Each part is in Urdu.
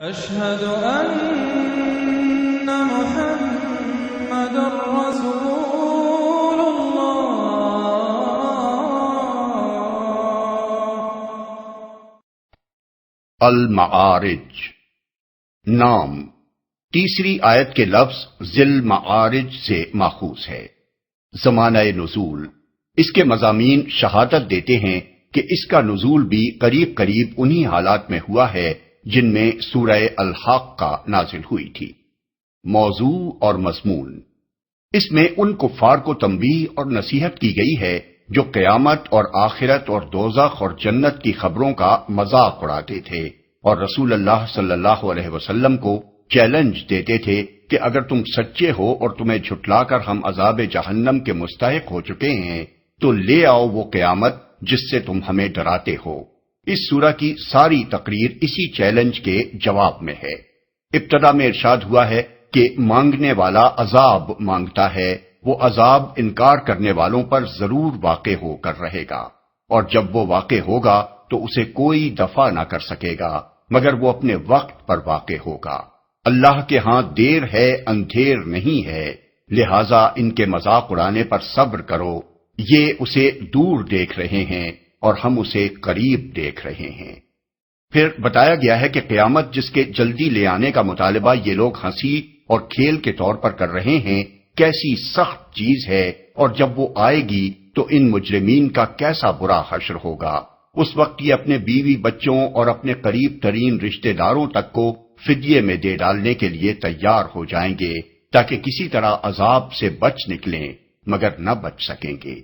أشهد أن محمد رسول الله۔ المعارج نام تیسری آیت کے لفظ ذی معارج سے ماخوذ ہے۔ زمانہ نزول اس کے مضامین شہادت دیتے ہیں کہ اس کا نزول بھی قریب قریب انہی حالات میں ہوا ہے جن میں سورہ الحاقہ نازل ہوئی تھی۔ موضوع اور مضمون اس میں ان کفار کو تنبیہ اور نصیحت کی گئی ہے جو قیامت اور آخرت اور دوزخ اور جنت کی خبروں کا مذاق اڑاتے تھے اور رسول اللہ صلی اللہ علیہ وسلم کو چیلنج دیتے تھے کہ اگر تم سچے ہو اور تمہیں جھٹلا کر ہم عذاب جہنم کے مستحق ہو چکے ہیں تو لے آؤ وہ قیامت جس سے تم ہمیں ڈراتے ہو۔ اس سورہ کی ساری تقریر اسی چیلنج کے جواب میں ہے۔ ابتدا میں ارشاد ہوا ہے کہ مانگنے والا عذاب مانگتا ہے، وہ عذاب انکار کرنے والوں پر ضرور واقع ہو کر رہے گا، اور جب وہ واقع ہوگا تو اسے کوئی دفع نہ کر سکے گا مگر وہ اپنے وقت پر واقع ہوگا۔ اللہ کے ہاں دیر ہے اندھیر نہیں ہے، لہذا ان کے مذاق اڑانے پر صبر کرو، یہ اسے دور دیکھ رہے ہیں اور ہم اسے قریب دیکھ رہے ہیں۔ پھر بتایا گیا ہے کہ قیامت جس کے جلدی لے آنے کا مطالبہ یہ لوگ ہنسی اور کھیل کے طور پر کر رہے ہیں کیسی سخت چیز ہے، اور جب وہ آئے گی تو ان مجرمین کا کیسا برا حشر ہوگا۔ اس وقت یہ اپنے بیوی بچوں اور اپنے قریب ترین رشتہ داروں تک کو فدیے میں دے ڈالنے کے لیے تیار ہو جائیں گے تاکہ کسی طرح عذاب سے بچ نکلیں مگر نہ بچ سکیں گے۔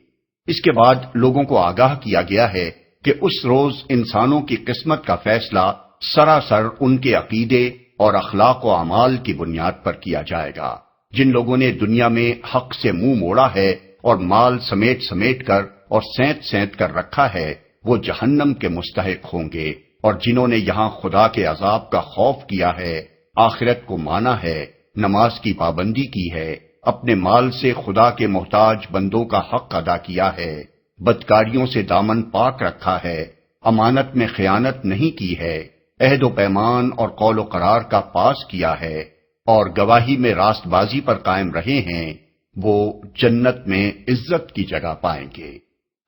اس کے بعد لوگوں کو آگاہ کیا گیا ہے کہ اس روز انسانوں کی قسمت کا فیصلہ سراسر ان کے عقیدے اور اخلاق و اعمال کی بنیاد پر کیا جائے گا۔ جن لوگوں نے دنیا میں حق سے منہ موڑا ہے اور مال سمیٹ سمیٹ کر اور سینت سینت کر رکھا ہے وہ جہنم کے مستحق ہوں گے، اور جنہوں نے یہاں خدا کے عذاب کا خوف کیا ہے، آخرت کو مانا ہے، نماز کی پابندی کی ہے، اپنے مال سے خدا کے محتاج بندوں کا حق ادا کیا ہے، بدکاریوں سے دامن پاک رکھا ہے، امانت میں خیانت نہیں کی ہے، عہد و پیمان اور قول و قرار کا پاس کیا ہے، اور گواہی میں راست بازی پر قائم رہے ہیں، وہ جنت میں عزت کی جگہ پائیں گے۔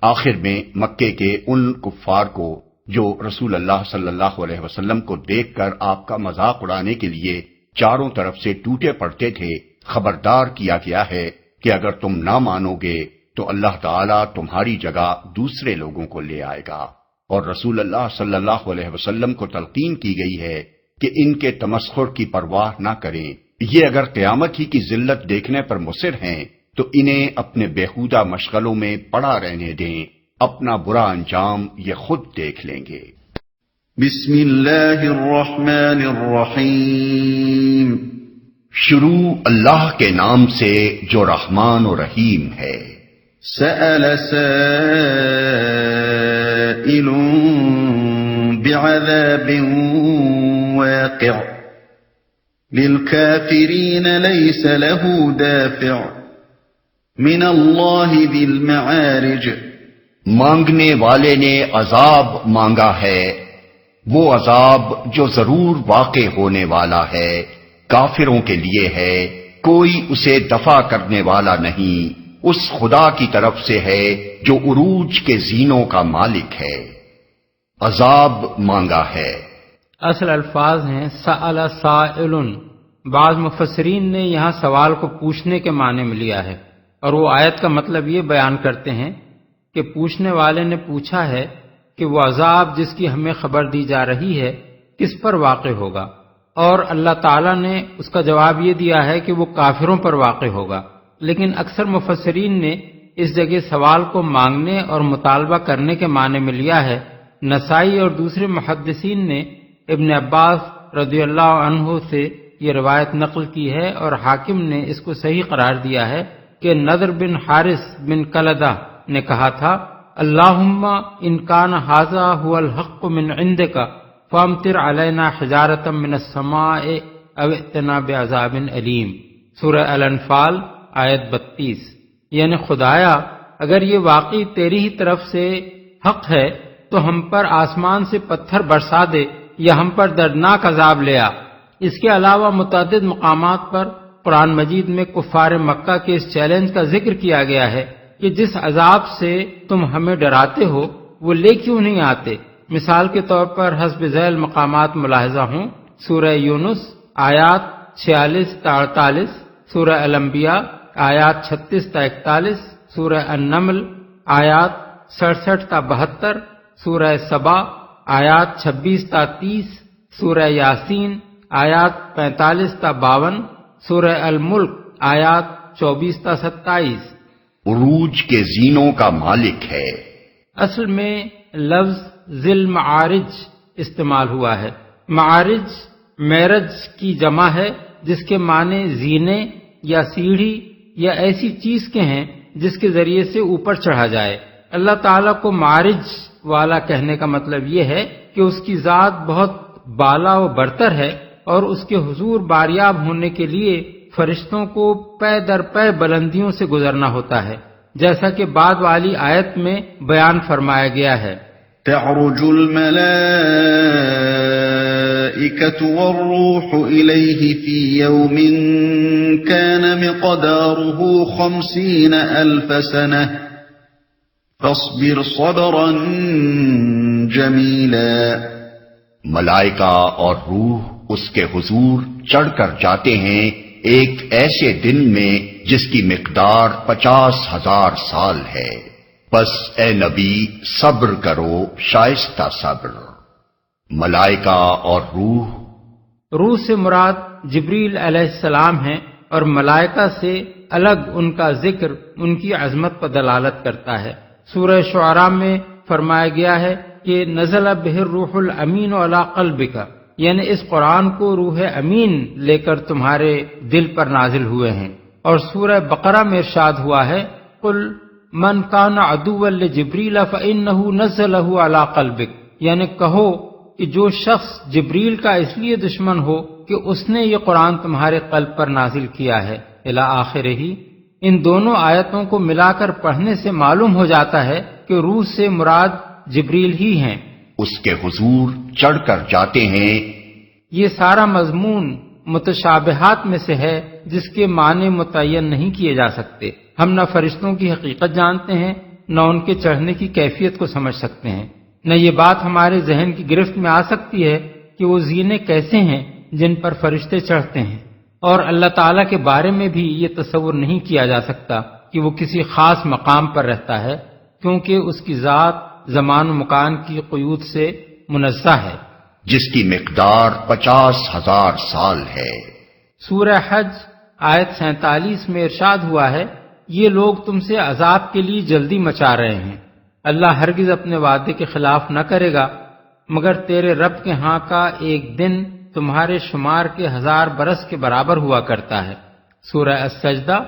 آخر میں مکے کے ان کفار کو جو رسول اللہ صلی اللہ علیہ وسلم کو دیکھ کر آپ کا مذاق اڑانے کے لیے چاروں طرف سے ٹوٹے پڑتے تھے خبردار کیا گیا ہے کہ اگر تم نہ مانو گے تو اللہ تعالیٰ تمہاری جگہ دوسرے لوگوں کو لے آئے گا، اور رسول اللہ صلی اللہ علیہ وسلم کو تلقین کی گئی ہے کہ ان کے تمسخر کی پرواہ نہ کریں، یہ اگر قیامت ہی کی ذلت دیکھنے پر مصر ہیں تو انہیں اپنے بیہودہ مشغلوں میں پڑا رہنے دیں، اپنا برا انجام یہ خود دیکھ لیں گے۔ بسم اللہ الرحمن الرحیم۔ شروع اللہ کے نام سے جو رحمان و رحیم ہے۔ سأل سائل بعذاب واقع للكافرین لیس له دافع من اللہ ذی المعارج۔ مانگنے والے نے عذاب مانگا ہے، وہ عذاب جو ضرور واقع ہونے والا ہے، کافروں کے لیے ہے، کوئی اسے دفع کرنے والا نہیں، اس خدا کی طرف سے ہے جو عروج کے زینوں کا مالک ہے۔ عذاب مانگا ہے اصل الفاظ ہیں سأل سائل۔ بعض مفسرین نے یہاں سوال کو پوچھنے کے معنی میں لیا ہے، اور وہ آیت کا مطلب یہ بیان کرتے ہیں کہ پوچھنے والے نے پوچھا ہے کہ وہ عذاب جس کی ہمیں خبر دی جا رہی ہے کس پر واقع ہوگا، اور اللہ تعالیٰ نے اس کا جواب یہ دیا ہے کہ وہ کافروں پر واقع ہوگا۔ لیکن اکثر مفسرین نے اس جگہ سوال کو مانگنے اور مطالبہ کرنے کے معنی میں لیا ہے۔ نسائی اور دوسرے محدثین نے ابن عباس رضی اللہ عنہ سے یہ روایت نقل کی ہے، اور حاکم نے اس کو صحیح قرار دیا ہے کہ نضر بن حارث بن کلدہ نے کہا تھا اللہم ان کان ھذا ھو الحق من عندک فامطر علینا حجارۃ من السماء او ائتنا بعذاب علیم۔ سورہ الانفال آیت 32۔ یعنی خدایا اگر یہ واقعی تیری ہی طرف سے حق ہے تو ہم پر آسمان سے پتھر برسا دے یا ہم پر دردناک عذاب لے آ۔ اس کے علاوہ متعدد مقامات پر قرآن مجید میں کفار مکہ کے اس چیلنج کا ذکر کیا گیا ہے کہ جس عذاب سے تم ہمیں ڈراتے ہو وہ لے کیوں نہیں آتے۔ مثال کے طور پر حسب ذیل مقامات ملاحظہ ہوں: سورہ یونس آیات 46 تا 48، سورہ الانبیاء آیات 36 تا 41، سورہ النمل آیات 67 تا 72، سورہ سبا آیات 26 تا 30، سورہ یاسین آیات 45 تا 52، سورہ الملک آیات 24 تا 27۔ عروج کے زینوں کا مالک ہے۔ اصل میں لفظ ذی المعارج استعمال ہوا ہے۔ معارج معرج کی جمع ہے جس کے معنی زینے یا سیڑھی یا ایسی چیز کے ہیں جس کے ذریعے سے اوپر چڑھا جائے۔ اللہ تعالیٰ کو معارج والا کہنے کا مطلب یہ ہے کہ اس کی ذات بہت بالا و برتر ہے اور اس کے حضور باریاب ہونے کے لیے فرشتوں کو پے در پے بلندیوں سے گزرنا ہوتا ہے، جیسا کہ بعد والی آیت میں بیان فرمایا گیا ہے۔ تعرج الملائكة والروح إليه في يوم كان مقداره 50,000 سنة فاصبر صبرا جميلا۔ ملائکہ اور روح اس کے حضور چڑھ کر جاتے ہیں ایک ایسے دن میں جس کی مقدار 50,000 سال ہے، پس اے نبی صبر کرو شائستہ صبر۔ ملائکہ اور روح سے مراد جبریل علیہ السلام ہیں اور ملائکہ سے الگ ان کا ذکر ان کی عظمت پر دلالت کرتا ہے۔ سورہ شعراء میں فرمایا گیا ہے کہ نزل بہ الروح الامین علی قلبک، یعنی اس قرآن کو روح امین لے کر تمہارے دل پر نازل ہوئے ہیں۔ اور سورہ بقرہ میں ارشاد ہوا ہے قل من کان عدوا لجبریل فانہ نزلہ علی قلبک، یعنی کہو کہ جو شخص جبریل کا اس لیے دشمن ہو کہ اس نے یہ قرآن تمہارے قلب پر نازل کیا ہے الی آخرہ۔ ان دونوں آیتوں کو ملا کر پڑھنے سے معلوم ہو جاتا ہے کہ روح سے مراد جبریل ہی ہیں۔ اس کے حضور چڑھ کر جاتے ہیں۔ یہ سارا مضمون متشابہات میں سے ہے جس کے معنی متعین نہیں کیے جا سکتے۔ ہم نہ فرشتوں کی حقیقت جانتے ہیں نہ ان کے چڑھنے کی کیفیت کو سمجھ سکتے ہیں، نہ یہ بات ہمارے ذہن کی گرفت میں آ سکتی ہے کہ وہ زینے کیسے ہیں جن پر فرشتے چڑھتے ہیں، اور اللہ تعالیٰ کے بارے میں بھی یہ تصور نہیں کیا جا سکتا کہ وہ کسی خاص مقام پر رہتا ہے، کیونکہ اس کی ذات زمان و مکان کی قیود سے منزہ ہے، جس کی مقدار 50,000 سال ہے۔ سورہ حج آیت 47 میں ارشاد ہوا ہے یہ لوگ تم سے عذاب کے لیے جلدی مچا رہے ہیں، اللہ ہرگز اپنے وعدے کے خلاف نہ کرے گا، مگر تیرے رب کے ہاں کا ایک دن تمہارے شمار کے 1000 برس کے برابر ہوا کرتا ہے۔ سورہ السجدہ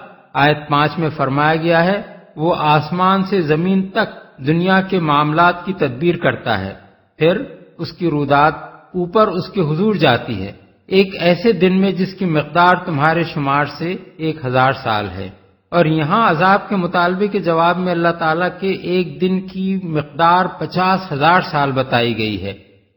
آیت 5 میں فرمایا گیا ہے وہ آسمان سے زمین تک دنیا کے معاملات کی تدبیر کرتا ہے، پھر اس کی رودات اوپر اس کے حضور جاتی ہے ایک ایسے دن میں جس کی مقدار تمہارے شمار سے 1000 سال ہے۔ اور یہاں عذاب کے مطالبے کے جواب میں اللہ تعالیٰ کے ایک دن کی مقدار 50,000 سال بتائی گئی ہے۔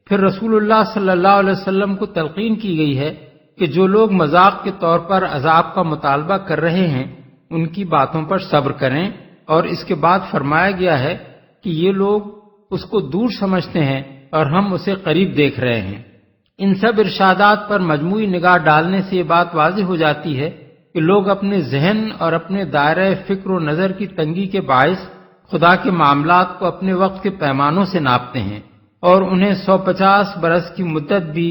پھر رسول اللہ صلی اللہ علیہ وسلم کو تلقین کی گئی ہے کہ جو لوگ مذاق کے طور پر عذاب کا مطالبہ کر رہے ہیں ان کی باتوں پر صبر کریں، اور اس کے بعد فرمایا گیا ہے کہ یہ لوگ اس کو دور سمجھتے ہیں اور ہم اسے قریب دیکھ رہے ہیں۔ ان سب ارشادات پر مجموعی نگاہ ڈالنے سے یہ بات واضح ہو جاتی ہے کہ لوگ اپنے ذہن اور اپنے دائرۂ فکر و نظر کی تنگی کے باعث خدا کے معاملات کو اپنے وقت کے پیمانوں سے ناپتے ہیں، اور انہیں 150 برس کی مدت بھی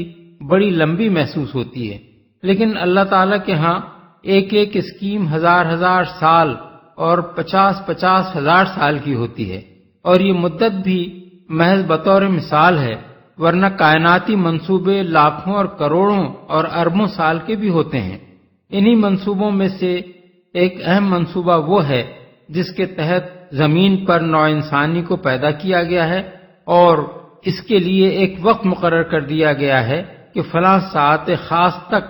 بڑی لمبی محسوس ہوتی ہے، لیکن اللہ تعالیٰ کے ہاں ایک ایک اسکیم 1000 سال اور 50 ہزار سال کی ہوتی ہے، اور یہ مدت بھی محض بطور مثال ہے، ورنہ کائناتی منصوبے لاکھوں اور کروڑوں اور اربوں سال کے بھی ہوتے ہیں۔ انہی منصوبوں میں سے ایک اہم منصوبہ وہ ہے جس کے تحت زمین پر نوع انسانی کو پیدا کیا گیا ہے، اور اس کے لیے ایک وقت مقرر کر دیا گیا ہے کہ فلاں ساعت خاص تک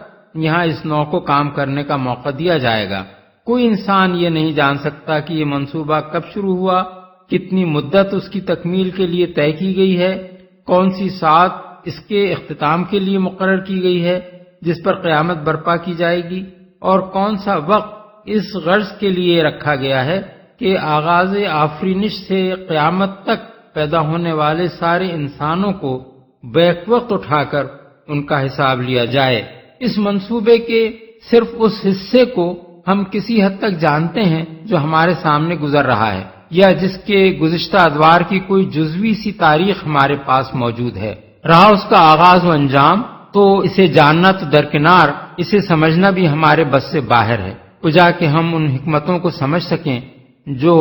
یہاں اس نوع کو کام کرنے کا موقع دیا جائے گا۔ کوئی انسان یہ نہیں جان سکتا کہ یہ منصوبہ کب شروع ہوا، کتنی مدت اس کی تکمیل کے لیے طے کی گئی ہے، کون سی ساعت اس کے اختتام کے لیے مقرر کی گئی ہے، جس پر قیامت برپا کی جائے گی، اور کون سا وقت اس غرض کے لیے رکھا گیا ہے کہ آغاز آفرینش سے قیامت تک پیدا ہونے والے سارے انسانوں کو بیک وقت اٹھا کر ان کا حساب لیا جائے۔ اس منصوبے کے صرف اس حصے کو ہم کسی حد تک جانتے ہیں جو ہمارے سامنے گزر رہا ہے، یا جس کے گزشتہ ادوار کی کوئی جزوی سی تاریخ ہمارے پاس موجود ہے۔ رہا اس کا آغاز و انجام، تو اسے جاننا تو درکنار، اسے سمجھنا بھی ہمارے بس سے باہر ہے، کجا کہ ہم ان حکمتوں کو سمجھ سکیں جو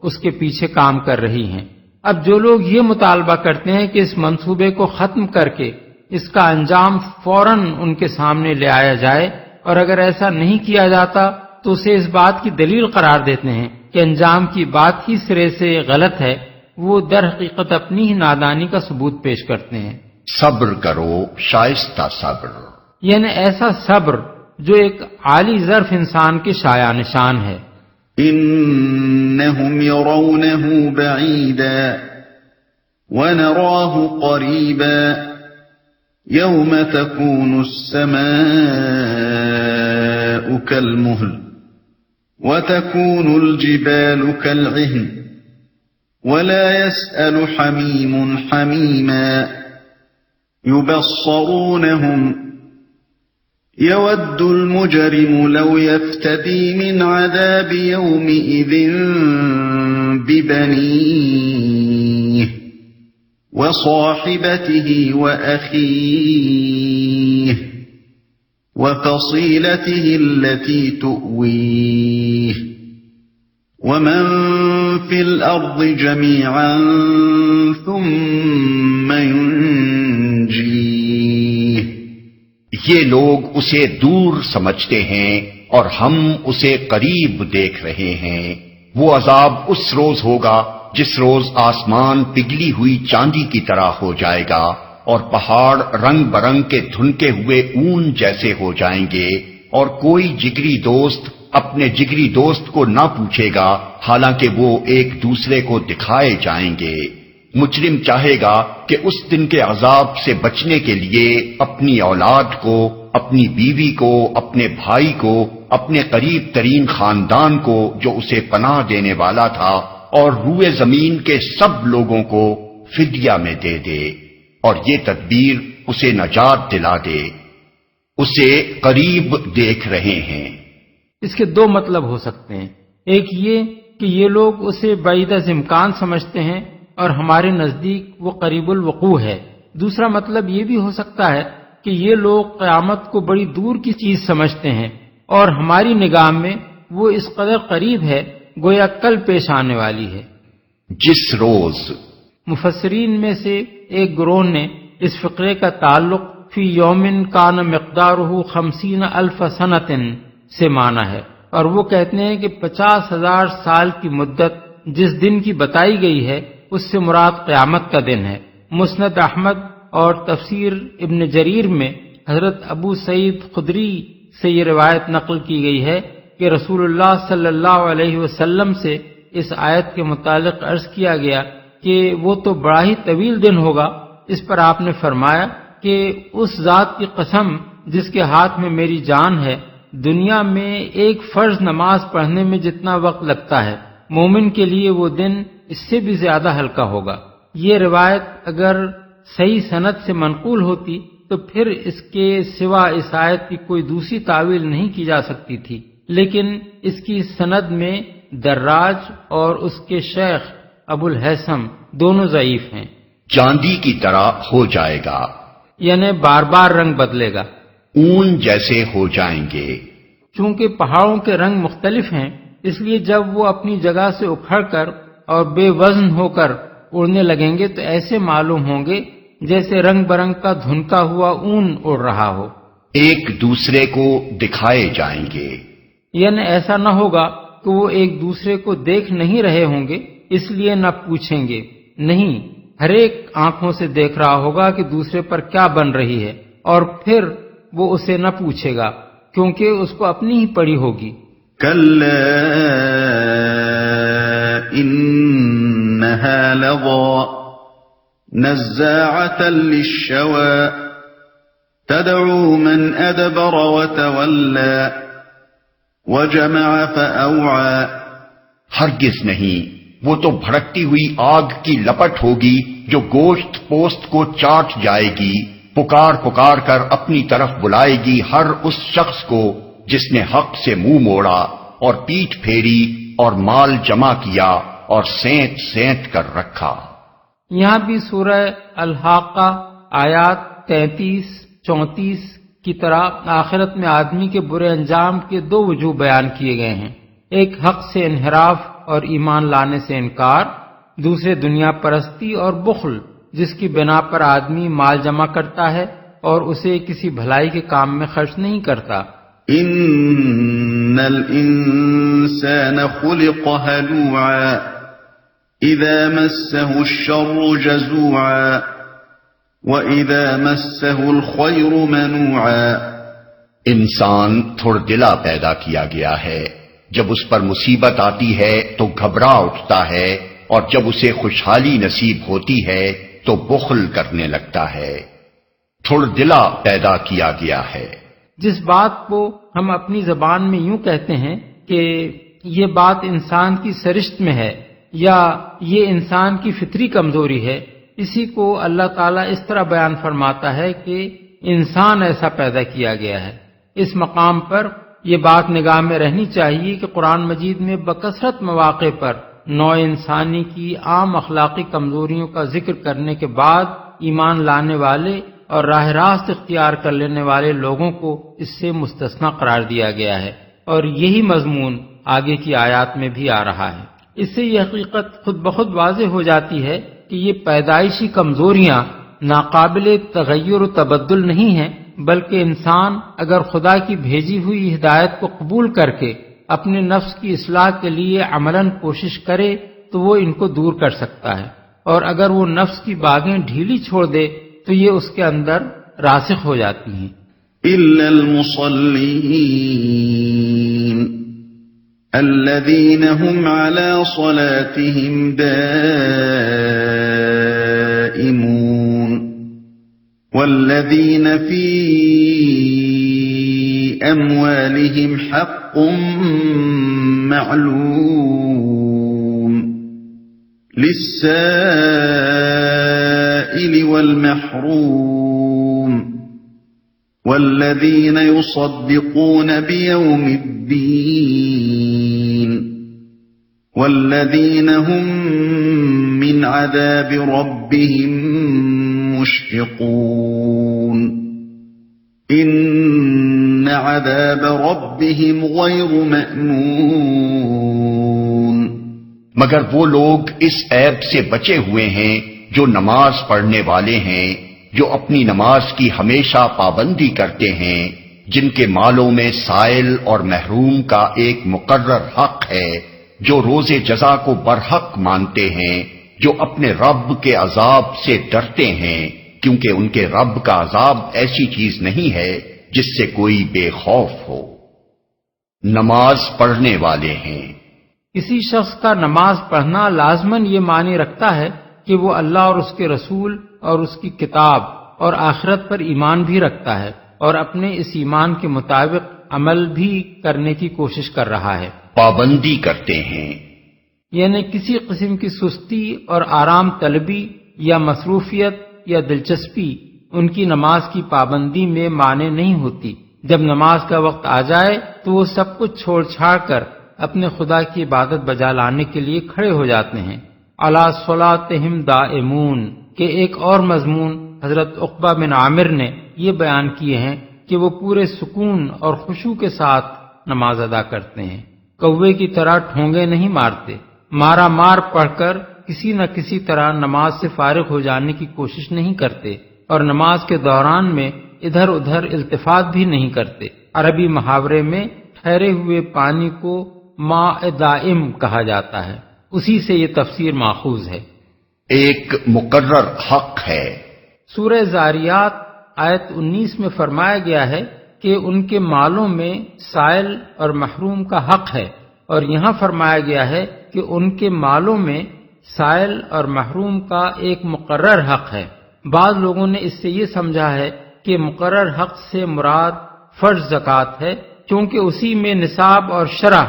اس کے پیچھے کام کر رہی ہیں۔ اب جو لوگ یہ مطالبہ کرتے ہیں کہ اس منصوبے کو ختم کر کے اس کا انجام فوراً ان کے سامنے لے آیا جائے، اور اگر ایسا نہیں کیا جاتا تو اسے اس بات کی دلیل قرار دیتے ہیں کہ انجام کی بات ہی سرے سے غلط ہے، وہ در حقیقت اپنی ہی نادانی کا ثبوت پیش کرتے ہیں۔ صبر کرو، شائستہ صبر، یعنی ایسا صبر جو ایک عالی ظرف انسان کے شایان نشان ہے۔ إنهم يرونه بعيدا ونراه قريبا يوم تكون السماء كالمهل وتكون الجبال كالعهن ولا يسأل حميم حميما يبصرونهم يود المجرم لو يفتدي من عذاب يومئذ ببنيه وصاحبته وأخيه وفصيلته التي تؤويه ومن في الأرض جميعا ثم ينجيه۔ یہ لوگ اسے دور سمجھتے ہیں اور ہم اسے قریب دیکھ رہے ہیں۔ وہ عذاب اس روز ہوگا جس روز آسمان پگھلی ہوئی چاندی کی طرح ہو جائے گا اور پہاڑ رنگ برنگ کے دھنکے ہوئے اون جیسے ہو جائیں گے، اور کوئی جگری دوست اپنے جگری دوست کو نہ پوچھے گا حالانکہ وہ ایک دوسرے کو دکھائے جائیں گے۔ مجرم چاہے گا کہ اس دن کے عذاب سے بچنے کے لیے اپنی اولاد کو، اپنی بیوی کو، اپنے بھائی کو، اپنے قریب ترین خاندان کو جو اسے پناہ دینے والا تھا، اور روئے زمین کے سب لوگوں کو فدیہ میں دے دے، اور یہ تدبیر اسے نجات دلا دے۔ اسے قریب دیکھ رہے ہیں۔ اس کے دو مطلب ہو سکتے ہیں، ایک یہ کہ یہ لوگ اسے بعید از امکان سمجھتے ہیں اور ہمارے نزدیک وہ قریب الوقوع ہے۔ دوسرا مطلب یہ بھی ہو سکتا ہے کہ یہ لوگ قیامت کو بڑی دور کی چیز سمجھتے ہیں اور ہماری نگاہ میں وہ اس قدر قریب ہے گویا کل پیش آنے والی ہے۔ جس روز، مفسرین میں سے ایک گروہ نے اس فقرے کا تعلق فی یومن کان مقدارہ 50,000 سنۃ سے مانا ہے، اور وہ کہتے ہیں کہ 50,000 سال کی مدت جس دن کی بتائی گئی ہے اس سے مراد قیامت کا دن ہے۔ مسند احمد اور تفسیر ابن جریر میں حضرت ابو سعید خدری سے یہ روایت نقل کی گئی ہے کہ رسول اللہ صلی اللہ علیہ وسلم سے اس آیت کے متعلق عرض کیا گیا کہ وہ تو بڑا ہی طویل دن ہوگا۔ اس پر آپ نے فرمایا کہ اس ذات کی قسم جس کے ہاتھ میں میری جان ہے، دنیا میں ایک فرض نماز پڑھنے میں جتنا وقت لگتا ہے، مومن کے لیے وہ دن اس سے بھی زیادہ ہلکا ہوگا۔ یہ روایت اگر صحیح سند سے منقول ہوتی تو پھر اس کے سوا اس آیت کی کوئی دوسری تعویل نہیں کی جا سکتی تھی، لیکن اس کی سند میں دراج اور اس کے شیخ ابو الحسم دونوں ضعیف ہیں۔ چاندی کی طرح ہو جائے گا، یعنی بار بار رنگ بدلے گا، اون جیسے ہو جائیں گے۔ چونکہ پہاڑوں کے رنگ مختلف ہیں، اس لیے جب وہ اپنی جگہ سے اکھڑ کر اور بے وزن ہو کر اڑنے لگیں گے تو ایسے معلوم ہوں گے جیسے رنگ برنگ کا دھنکا ہوا اون اڑ رہا ہو، ایک دوسرے کو دکھائے جائیں گے۔ یعنی ایسا نہ ہوگا کہ وہ ایک دوسرے کو دیکھ نہیں رہے ہوں گے اس لیے نہ پوچھیں گے، نہیں، ہر ایک آنکھوں سے دیکھ رہا ہوگا کہ دوسرے پر کیا بن رہی ہے، اور پھر وہ اسے نہ پوچھے گا کیونکہ اس کو اپنی ہی پڑی ہوگی۔ كلا إنها لظى نزاعة للشوى تدعو من أدبر وتولى وجمع فأوعى ہرگز نہیں، وہ تو بھڑکتی ہوئی آگ کی لپٹ ہوگی جو گوشت پوست کو چاٹ جائے گی، پکار پکار کر اپنی طرف بلائے گی ہر اس شخص کو جس نے حق سے منہ موڑا اور پیٹھ پھیری اور مال جمع کیا اور سینت سینت کر رکھا۔ یہاں بھی سورہ الحاقہ آیات 33-34 کی طرح آخرت میں آدمی کے برے انجام کے دو وجوہ بیان کیے گئے ہیں، ایک حق سے انحراف اور ایمان لانے سے انکار، دوسرے دنیا پرستی اور بخل جس کی بنا پر آدمی مال جمع کرتا ہے اور اسے کسی بھلائی کے کام میں خرچ نہیں کرتا۔ ان الانسان خلق هلوعا اذا مسه الشر جزوعا واذا مسه الخير منوعا انسان تھوڑ دلا پیدا کیا گیا ہے، جب اس پر مصیبت آتی ہے تو گھبرا اٹھتا ہے اور جب اسے خوشحالی نصیب ہوتی ہے تو بخل کرنے لگتا ہے۔ تھوڑ دلا پیدا کیا گیا ہے۔ جس بات کو ہم اپنی زبان میں یوں کہتے ہیں کہ یہ بات انسان کی سرشت میں ہے یا یہ انسان کی فطری کمزوری ہے، اسی کو اللہ تعالیٰ اس طرح بیان فرماتا ہے کہ انسان ایسا پیدا کیا گیا ہے۔ اس مقام پر یہ بات نگاہ میں رہنی چاہیے کہ قرآن مجید میں بکثرت مواقع پر نوع انسانی کی عام اخلاقی کمزوریوں کا ذکر کرنے کے بعد ایمان لانے والے اور راہ راست اختیار کر لینے والے لوگوں کو اس سے مستثنی قرار دیا گیا ہے، اور یہی مضمون آگے کی آیات میں بھی آ رہا ہے۔ اس سے یہ حقیقت خود بخود واضح ہو جاتی ہے کہ یہ پیدائشی کمزوریاں ناقابل تغیر و تبدل نہیں ہیں، بلکہ انسان اگر خدا کی بھیجی ہوئی ہدایت کو قبول کر کے اپنے نفس کی اصلاح کے لیے عملاً کوشش کرے تو وہ ان کو دور کر سکتا ہے، اور اگر وہ نفس کی باغیں ڈھیلی چھوڑ دے تو یہ اس کے اندر راسخ ہو جاتی ہیں۔ إلا المصلين الذين هم على صلاتهم دائمون والذين في أموالهم حق معلوم للسائل والمحروم والذين يصدقون بيوم الدين والذين هم من عذاب ربهم مشفقون إن عذاب ربهم غير مأمون مگر وہ لوگ اس عیب سے بچے ہوئے ہیں جو نماز پڑھنے والے ہیں، جو اپنی نماز کی ہمیشہ پابندی کرتے ہیں، جن کے مالوں میں سائل اور محروم کا ایک مقرر حق ہے، جو روز جزا کو برحق مانتے ہیں، جو اپنے رب کے عذاب سے ڈرتے ہیں، کیونکہ ان کے رب کا عذاب ایسی چیز نہیں ہے جس سے کوئی بے خوف ہو۔ نماز پڑھنے والے ہیں۔ کسی شخص کا نماز پڑھنا لازماً یہ معنی رکھتا ہے کہ وہ اللہ اور اس کے رسول اور اس کی کتاب اور آخرت پر ایمان بھی رکھتا ہے اور اپنے اس ایمان کے مطابق عمل بھی کرنے کی کوشش کر رہا ہے۔ پابندی کرتے ہیں، یعنی کسی قسم کی سستی اور آرام طلبی یا مصروفیت یا دلچسپی ان کی نماز کی پابندی میں مانے نہیں ہوتی۔ جب نماز کا وقت آ جائے تو وہ سب کچھ چھوڑ چھاڑ کر اپنے خدا کی عبادت بجا لانے کے لیے کھڑے ہو جاتے ہیں۔ علی صلاتہم دائمون کے ایک اور مضمون حضرت عقبہ بن عامر نے یہ بیان کیے ہیں کہ وہ پورے سکون اور خشوع کے ساتھ نماز ادا کرتے ہیں، کوے کی طرح ٹھونگے نہیں مارتے، مارا مار پڑھ کر کسی نہ کسی طرح نماز سے فارغ ہو جانے کی کوشش نہیں کرتے، اور نماز کے دوران میں ادھر ادھر التفات بھی نہیں کرتے۔ عربی محاورے میں ٹھہرے ہوئے پانی کو ماء دائم کہا جاتا ہے، اسی سے یہ تفسیر ماخوذ ہے۔ ایک مقرر حق ہے۔ سورہ زاریات آیت 19 میں فرمایا گیا ہے کہ ان کے مالوں میں سائل اور محروم کا حق ہے، اور یہاں فرمایا گیا ہے کہ ان کے مالوں میں سائل اور محروم کا ایک مقرر حق ہے۔ بعض لوگوں نے اس سے یہ سمجھا ہے کہ مقرر حق سے مراد فرض زکوٰۃ ہے، کیونکہ اسی میں نصاب اور شرح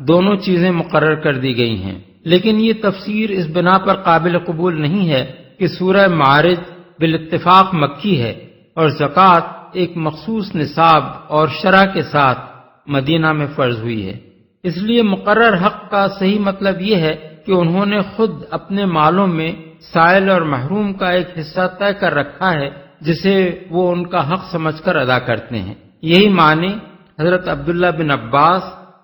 دونوں چیزیں مقرر کر دی گئی ہیں۔ لیکن یہ تفسیر اس بنا پر قابل قبول نہیں ہے کہ سورہ معارج بالاتفاق مکی ہے اور زکوٰۃ ایک مخصوص نصاب اور شرح کے ساتھ مدینہ میں فرض ہوئی ہے۔ اس لیے مقرر حق کا صحیح مطلب یہ ہے کہ انہوں نے خود اپنے مالوں میں سائل اور محروم کا ایک حصہ طے کر رکھا ہے جسے وہ ان کا حق سمجھ کر ادا کرتے ہیں۔ یہی معنی حضرت عبداللہ بن عباس،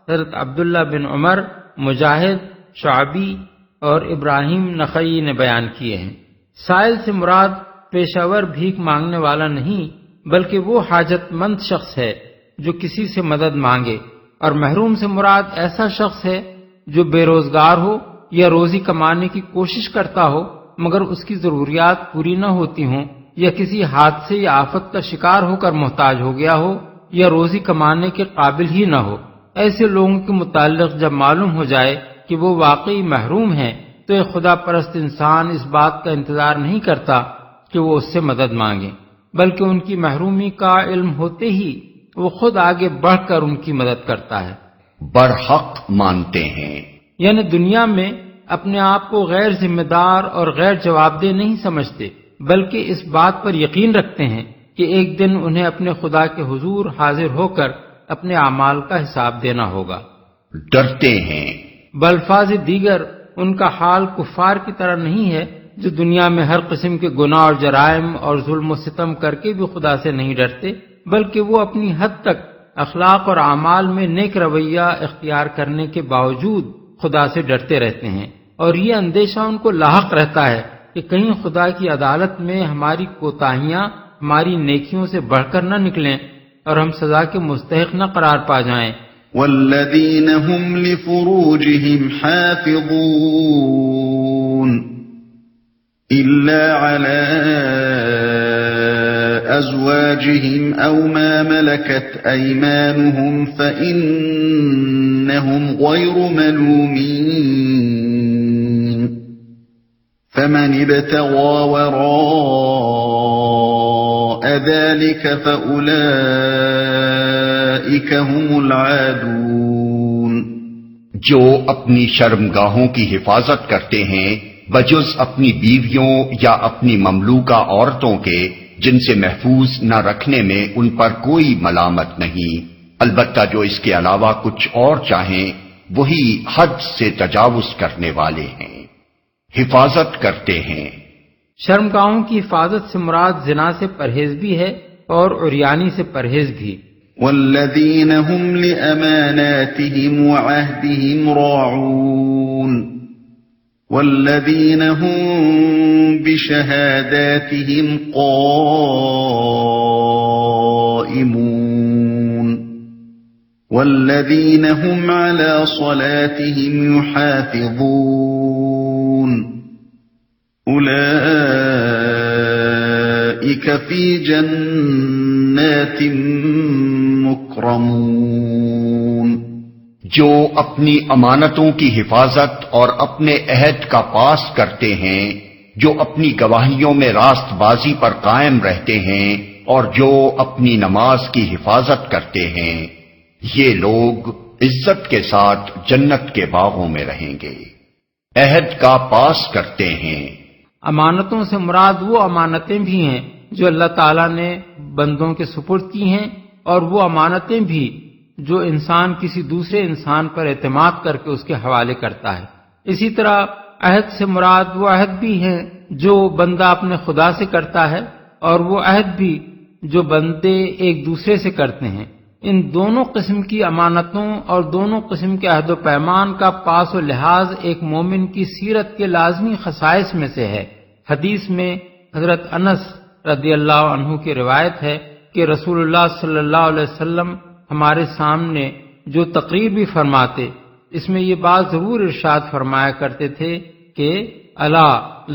حضرت عبداللہ بن عمر، مجاہد، شعبی اور ابراہیم نخعی نے بیان کیے ہیں۔ سائل سے مراد پیشہ ور بھیک مانگنے والا نہیں بلکہ وہ حاجت مند شخص ہے جو کسی سے مدد مانگے، اور محروم سے مراد ایسا شخص ہے جو بے روزگار ہو یا روزی کمانے کی کوشش کرتا ہو مگر اس کی ضروریات پوری نہ ہوتی ہوں، یا کسی حادثے یا آفت کا شکار ہو کر محتاج ہو گیا ہو یا روزی کمانے کے قابل ہی نہ ہو۔ ایسے لوگوں کے متعلق جب معلوم ہو جائے کہ وہ واقعی محروم ہیں تو ایک خدا پرست انسان اس بات کا انتظار نہیں کرتا کہ وہ اس سے مدد مانگے، بلکہ ان کی محرومی کا علم ہوتے ہی وہ خود آگے بڑھ کر ان کی مدد کرتا ہے۔ برحق مانتے ہیں، یعنی دنیا میں اپنے آپ کو غیر ذمہ دار اور غیر جواب دہ نہیں سمجھتے، بلکہ اس بات پر یقین رکھتے ہیں کہ ایک دن انہیں اپنے خدا کے حضور حاضر ہو کر اپنے اعمال کا حساب دینا ہوگا۔ ڈرتے ہیں، بالفاظ دیگر ان کا حال کفار کی طرح نہیں ہے جو دنیا میں ہر قسم کے گناہ اور جرائم اور ظلم و ستم کر کے بھی خدا سے نہیں ڈرتے، بلکہ وہ اپنی حد تک اخلاق اور اعمال میں نیک رویہ اختیار کرنے کے باوجود خدا سے ڈرتے رہتے ہیں، اور یہ اندیشہ ان کو لاحق رہتا ہے کہ کہیں خدا کی عدالت میں ہماری کوتاہیاں ہماری نیکیوں سے بڑھ کر نہ نکلیں اور ہم سزا کے مستحق نہ قرار پا جائیں۔ والذین هم لفروجهم حافظون إلا على أزواجهم أو ما ملكت أيمانهم فإنهم غير ملومين فمن ابتغى وراء ذلك فأولئك هم العادون۔ جو اپنی شرمگاہوں کی حفاظت کرتے ہیں بجز اپنی بیویوں یا اپنی مملوکہ عورتوں کے جن سے محفوظ نہ رکھنے میں ان پر کوئی ملامت نہیں، البتہ جو اس کے علاوہ کچھ اور چاہیں وہی حد سے تجاوز کرنے والے ہیں، حفاظت کرتے ہیں۔ شرمگاہوں کی حفاظت سے مراد زنا سے پرہیز بھی ہے اور عریانی سے پرہیز بھی۔ والذین هم لأماناتهم وعهدهم راعون والذین هم بشهاداتهم قائمون والذین هم على صلاتهم يحافظون أولئك في جنات مکرمون۔ جو اپنی امانتوں کی حفاظت اور اپنے عہد کا پاس کرتے ہیں، جو اپنی گواہیوں میں راست بازی پر قائم رہتے ہیں اور جو اپنی نماز کی حفاظت کرتے ہیں، یہ لوگ عزت کے ساتھ جنت کے باغوں میں رہیں گے۔ عہد کا پاس کرتے ہیں، امانتوں سے مراد وہ امانتیں بھی ہیں جو اللہ تعالیٰ نے بندوں کے سپرد کی ہیں، اور وہ امانتیں بھی جو انسان کسی دوسرے انسان پر اعتماد کر کے اس کے حوالے کرتا ہے۔ اسی طرح عہد سے مراد وہ عہد بھی ہیں جو بندہ اپنے خدا سے کرتا ہے اور وہ عہد بھی جو بندے ایک دوسرے سے کرتے ہیں۔ ان دونوں قسم کی امانتوں اور دونوں قسم کے عہد و پیمان کا پاس و لحاظ ایک مومن کی سیرت کے لازمی خصائص میں سے ہے۔ حدیث میں حضرت انس رضی اللہ عنہ کی روایت ہے کہ رسول اللہ صلی اللہ علیہ وسلم ہمارے سامنے جو تقریر بھی فرماتے اس میں یہ بات ضرور ارشاد فرمایا کرتے تھے کہ الا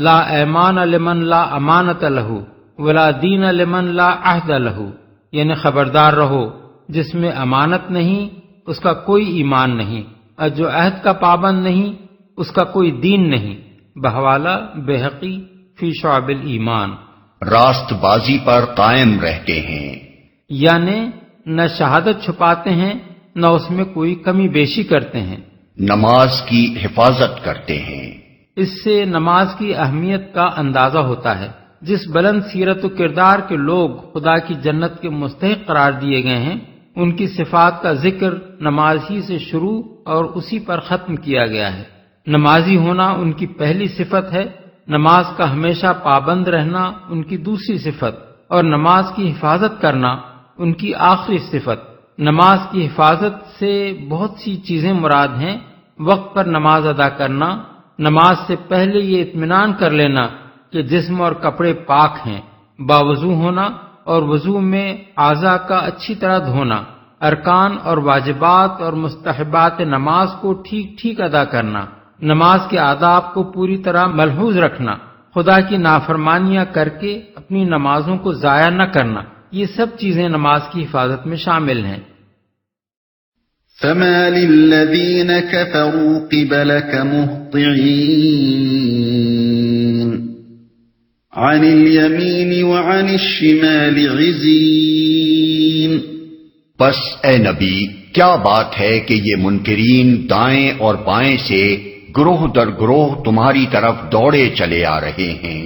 لا ایمان لمن لا امانت لہ ولا دین لمن لا عہد لہ، یعنی خبردار رہو، جس میں امانت نہیں اس کا کوئی ایمان نہیں، اور جو عہد کا پابند نہیں اس کا کوئی دین نہیں۔ بحوالہ بہقی فی شعب الایمان۔ راست بازی پر قائم رہتے ہیں، یعنی نہ شہادت چھپاتے ہیں نہ اس میں کوئی کمی بیشی کرتے ہیں، نماز کی حفاظت کرتے ہیں۔ اس سے نماز کی اہمیت کا اندازہ ہوتا ہے۔ جس بلند سیرت و کردار کے لوگ خدا کی جنت کے مستحق قرار دیے گئے ہیں، ان کی صفات کا ذکر نماز ہی سے شروع اور اسی پر ختم کیا گیا ہے۔ نمازی ہونا ان کی پہلی صفت ہے، نماز کا ہمیشہ پابند رہنا ان کی دوسری صفت، اور نماز کی حفاظت کرنا ان کی آخری صفت۔ نماز کی حفاظت سے بہت سی چیزیں مراد ہیں۔ وقت پر نماز ادا کرنا، نماز سے پہلے یہ اطمینان کر لینا کہ جسم اور کپڑے پاک ہیں، باوضو ہونا اور وضو میں اعضاء کا اچھی طرح دھونا، ارکان اور واجبات اور مستحبات نماز کو ٹھیک ٹھیک ادا کرنا، نماز کے آداب کو پوری طرح ملحوظ رکھنا، خدا کی نافرمانیاں کر کے اپنی نمازوں کو ضائع نہ کرنا، یہ سب چیزیں نماز کی حفاظت میں شامل ہیں۔ فَمَا لِلَّذِينَ كَفَرُوا قِبَلَكَ مُهْطِعِينَ عَنِ الْيَمِينِ وَعَنِ الشِّمَالِ عِزِينَ۔ بس اے نبی، کیا بات ہے کہ یہ منکرین دائیں اور بائیں سے گروہ در گروہ تمہاری طرف دوڑے چلے آ رہے ہیں۔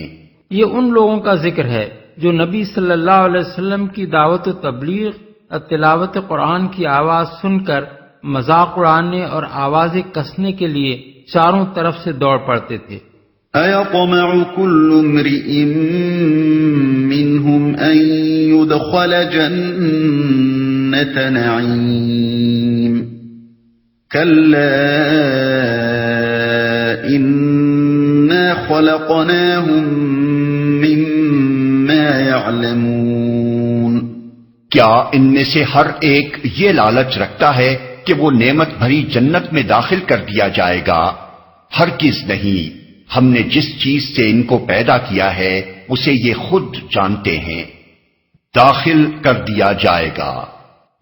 یہ ان لوگوں کا ذکر ہے جو نبی صلی اللہ علیہ وسلم کی دعوت و تبلیغ اور تلاوت قرآن کی آواز سن کر مذاق اڑانے اور آوازیں کسنے کے لیے چاروں طرف سے دوڑ پڑتے تھے۔ أَيَطْمَعُ كُلُّ امْرِئٍ مِّنْهُمْ أَن يُدْخَلَ جَنَّةَ نَعِيمٍ كَلَّا إِنَّا خَلَقْنَاهُم مِّمَّا يَعْلَمُونَ۔ کیا ان میں سے ہر ایک یہ لالچ رکھتا ہے کہ وہ نعمت بھری جنت میں داخل کر دیا جائے گا؟ ہرگز نہیں، ہم نے جس چیز سے ان کو پیدا کیا ہے اسے یہ خود جانتے ہیں، داخل کر دیا جائے گا۔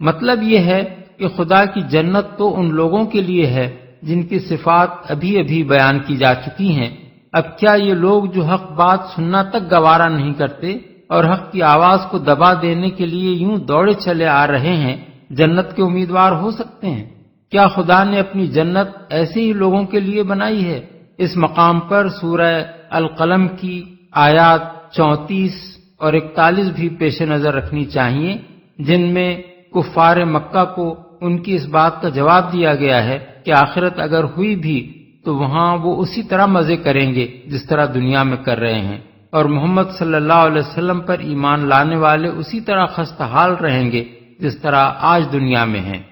مطلب یہ ہے کہ خدا کی جنت تو ان لوگوں کے لیے ہے جن کی صفات ابھی ابھی بیان کی جا چکی ہیں۔ اب کیا یہ لوگ جو حق بات سننا تک گوارا نہیں کرتے اور حق کی آواز کو دبا دینے کے لیے یوں دوڑے چلے آ رہے ہیں، جنت کے امیدوار ہو سکتے ہیں؟ کیا خدا نے اپنی جنت ایسے ہی لوگوں کے لیے بنائی ہے؟ اس مقام پر سورہ القلم کی آیات 34 اور 41 بھی پیش نظر رکھنی چاہیے، جن میں کفار مکہ کو ان کی اس بات کا جواب دیا گیا ہے کہ آخرت اگر ہوئی بھی تو وہاں وہ اسی طرح مزے کریں گے جس طرح دنیا میں کر رہے ہیں، اور محمد صلی اللہ علیہ وسلم پر ایمان لانے والے اسی طرح خستہ حال رہیں گے جس طرح آج دنیا میں ہیں۔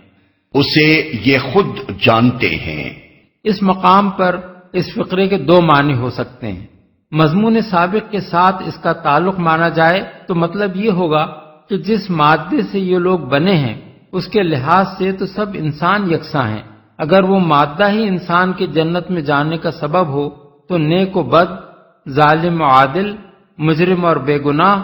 اسے یہ خود جانتے ہیں۔ اس مقام پر اس فقرے کے دو معنی ہو سکتے ہیں۔ مضمون سابق کے ساتھ اس کا تعلق مانا جائے تو مطلب یہ ہوگا کہ جس مادے سے یہ لوگ بنے ہیں اس کے لحاظ سے تو سب انسان یکساں ہیں۔ اگر وہ مادہ ہی انسان کے جنت میں جانے کا سبب ہو تو نیک و بد، ظالم و عادل، مجرم اور بے گناہ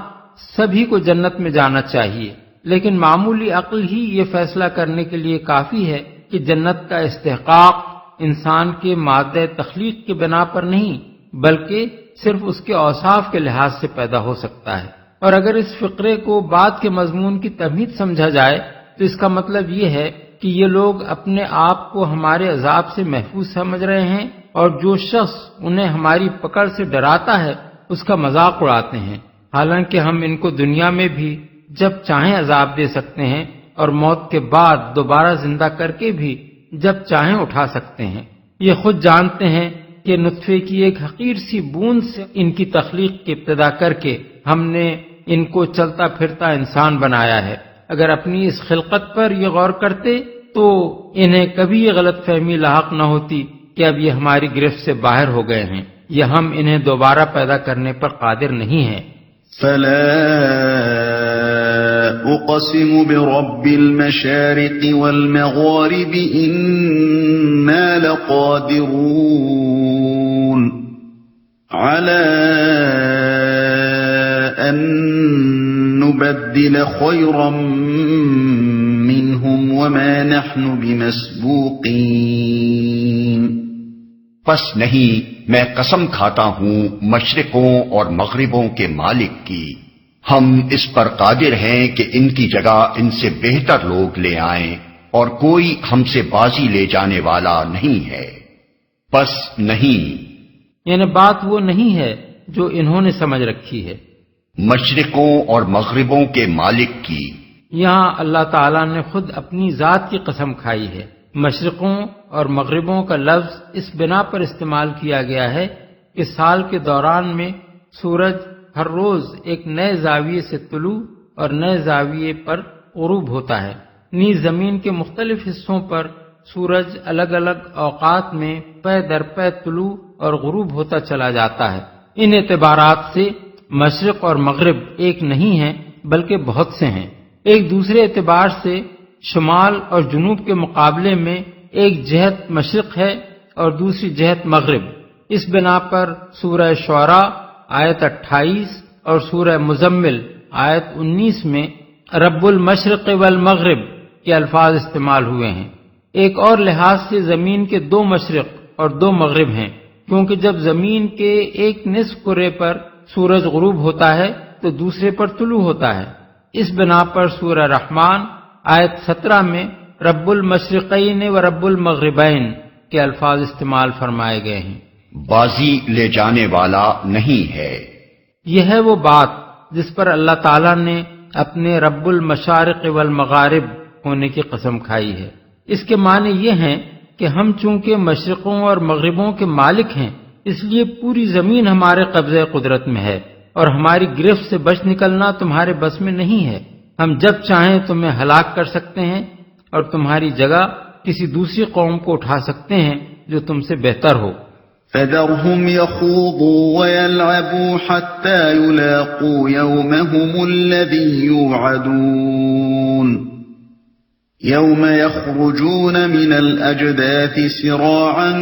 سبھی کو جنت میں جانا چاہیے، لیکن معمولی عقل ہی یہ فیصلہ کرنے کے لیے کافی ہے کہ جنت کا استحقاق انسان کے مادہ تخلیق کی بنا پر نہیں بلکہ صرف اس کے اوصاف کے لحاظ سے پیدا ہو سکتا ہے۔ اور اگر اس فقرے کو بعد کے مضمون کی تمہید سمجھا جائے تو اس کا مطلب یہ ہے کہ یہ لوگ اپنے آپ کو ہمارے عذاب سے محفوظ سمجھ رہے ہیں اور جو شخص انہیں ہماری پکڑ سے ڈراتا ہے اس کا مذاق اڑاتے ہیں، حالانکہ ہم ان کو دنیا میں بھی جب چاہیں عذاب دے سکتے ہیں اور موت کے بعد دوبارہ زندہ کر کے بھی جب چاہیں اٹھا سکتے ہیں۔ یہ خود جانتے ہیں کہ نطفے کی ایک حقیر سی بوند سے ان کی تخلیق کی ابتدا کر کے ہم نے ان کو چلتا پھرتا انسان بنایا ہے۔ اگر اپنی اس خلقت پر یہ غور کرتے تو انہیں کبھی یہ غلط فہمی لاحق نہ ہوتی کہ اب یہ ہماری گرفت سے باہر ہو گئے ہیں یا ہم انہیں دوبارہ پیدا کرنے پر قادر نہیں ہیں۔ فلا اقسم برب المشارق والمغارب إنا لقادرون على أن نبدل خيرا منهم وما نحن بمسبوقين۔ پس نہیں میں قسم کھاتا ہوں مشرقوں اور مغربوں کے مالک کی، ہم اس پر قادر ہیں کہ ان کی جگہ ان سے بہتر لوگ لے آئیں، اور کوئی ہم سے بازی لے جانے والا نہیں ہے۔ پس نہیں، یعنی بات وہ نہیں ہے جو انہوں نے سمجھ رکھی ہے، مشرقوں اور مغربوں کے مالک کی۔ یہاں اللہ تعالیٰ نے خود اپنی ذات کی قسم کھائی ہے۔ مشرقوں اور مغربوں کا لفظ اس بنا پر استعمال کیا گیا ہے کہ سال کے دوران میں سورج ہر روز ایک نئے زاویے سے طلوع اور نئے زاویے پر غروب ہوتا ہے، نیز زمین کے مختلف حصوں پر سورج الگ الگ اوقات میں پے در پے طلوع اور غروب ہوتا چلا جاتا ہے۔ ان اعتبارات سے مشرق اور مغرب ایک نہیں ہیں بلکہ بہت سے ہیں۔ ایک دوسرے اعتبار سے شمال اور جنوب کے مقابلے میں ایک جہت مشرق ہے اور دوسری جہت مغرب۔ اس بنا پر سورہ شعراء آیت 28 اور سورہ مزمل آیت 19 میں رب المشرق والمغرب کے الفاظ استعمال ہوئے ہیں۔ ایک اور لحاظ سے زمین کے 2 مشرق اور 2 مغرب ہیں، کیونکہ جب زمین کے ایک نصف کرے پر سورج غروب ہوتا ہے تو دوسرے پر طلوع ہوتا ہے۔ اس بنا پر سورہ رحمان آیت 17 میں رب المشرقین و رب المغربین کے الفاظ استعمال فرمائے گئے ہیں۔ بازی لے جانے والا نہیں ہے۔ یہ ہے وہ بات جس پر اللہ تعالیٰ نے اپنے رب المشارق والمغارب ہونے کی قسم کھائی ہے۔ اس کے معنی یہ ہیں کہ ہم چونکہ مشرقوں اور مغربوں کے مالک ہیں، اس لیے پوری زمین ہمارے قبضہ قدرت میں ہے اور ہماری گرفت سے بچ نکلنا تمہارے بس میں نہیں ہے۔ ہم جب چاہیں تمہیں ہلاک کر سکتے ہیں اور تمہاری جگہ کسی دوسری قوم کو اٹھا سکتے ہیں جو تم سے بہتر ہو۔ فَذَرْهُمْ يَخُوضُوا وَيَلْعَبُوا حَتَّى يُلَاقُوا يَوْمَهُمُ الَّذِي يُوعَدُونَ يَوْمَ يَخْرُجُونَ مِنَ الْأَجْدَاثِ سِرَاعًا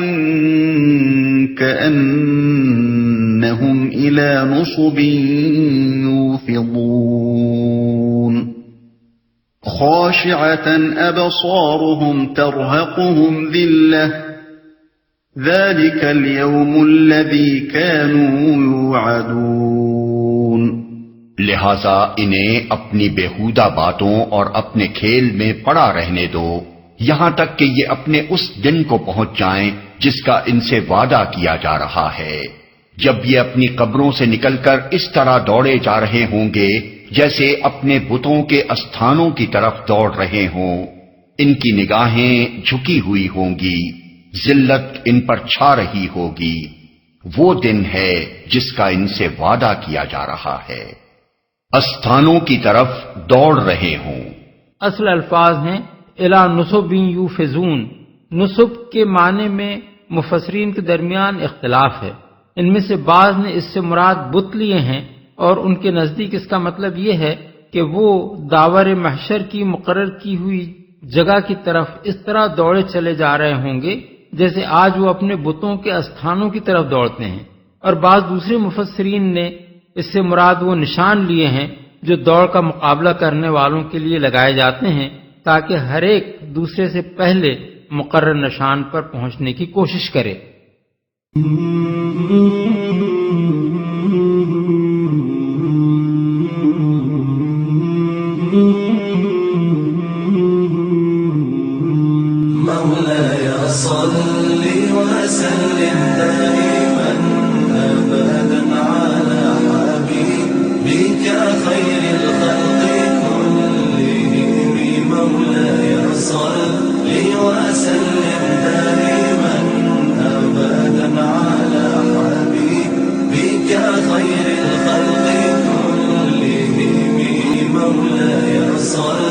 كَأَنَّهُمْ إِلَى نُصُبٍ يُوفِضُونَ خَاشِعَةً أَبْصَارُهُمْ تَرْهَقُهُمْ ذِلَّةٌ ذَلِكَ الْيَوْمُ الَّذِي كَانُوا يُوعَدُونَ لہذا انہیں اپنی بیہودہ باتوں اور اپنے کھیل میں پڑا رہنے دو، یہاں تک کہ یہ اپنے اس دن کو پہنچ جائیں جس کا ان سے وعدہ کیا جا رہا ہے، جب یہ اپنی قبروں سے نکل کر اس طرح دوڑے جا رہے ہوں گے جیسے اپنے بتوں کے استھانوں کی طرف دوڑ رہے ہوں۔ ان کی نگاہیں جھکی ہوئی ہوں گی، ذلت ان پر چھا رہی ہوگی۔ وہ دن ہے جس کا ان سے وعدہ کیا جا رہا ہے، استھانوں کی طرف دوڑ رہے ہوں۔ اصل الفاظ ہیں الی نصب یوفزون۔ نصب کے معنی میں مفسرین کے درمیان اختلاف ہے۔ ان میں سے بعض نے اس سے مراد بت لیے ہیں اور ان کے نزدیک اس کا مطلب یہ ہے کہ وہ داور محشر کی مقرر کی ہوئی جگہ کی طرف اس طرح دوڑے چلے جا رہے ہوں گے جیسے آج وہ اپنے بتوں کے استھانوں کی طرف دوڑتے ہیں، اور بعض دوسرے مفسرین نے اس سے مراد وہ نشان لیے ہیں جو دوڑ کا مقابلہ کرنے والوں کے لیے لگائے جاتے ہیں تاکہ ہر ایک دوسرے سے پہلے مقرر نشان پر پہنچنے کی کوشش کرے۔ مولاي صل وسلم دائما أبدا على حبيبك خير الخلق كلهم مولاي صل وسلم دائما أبدا على حبيبك خير الخلق كلهم مولاي صل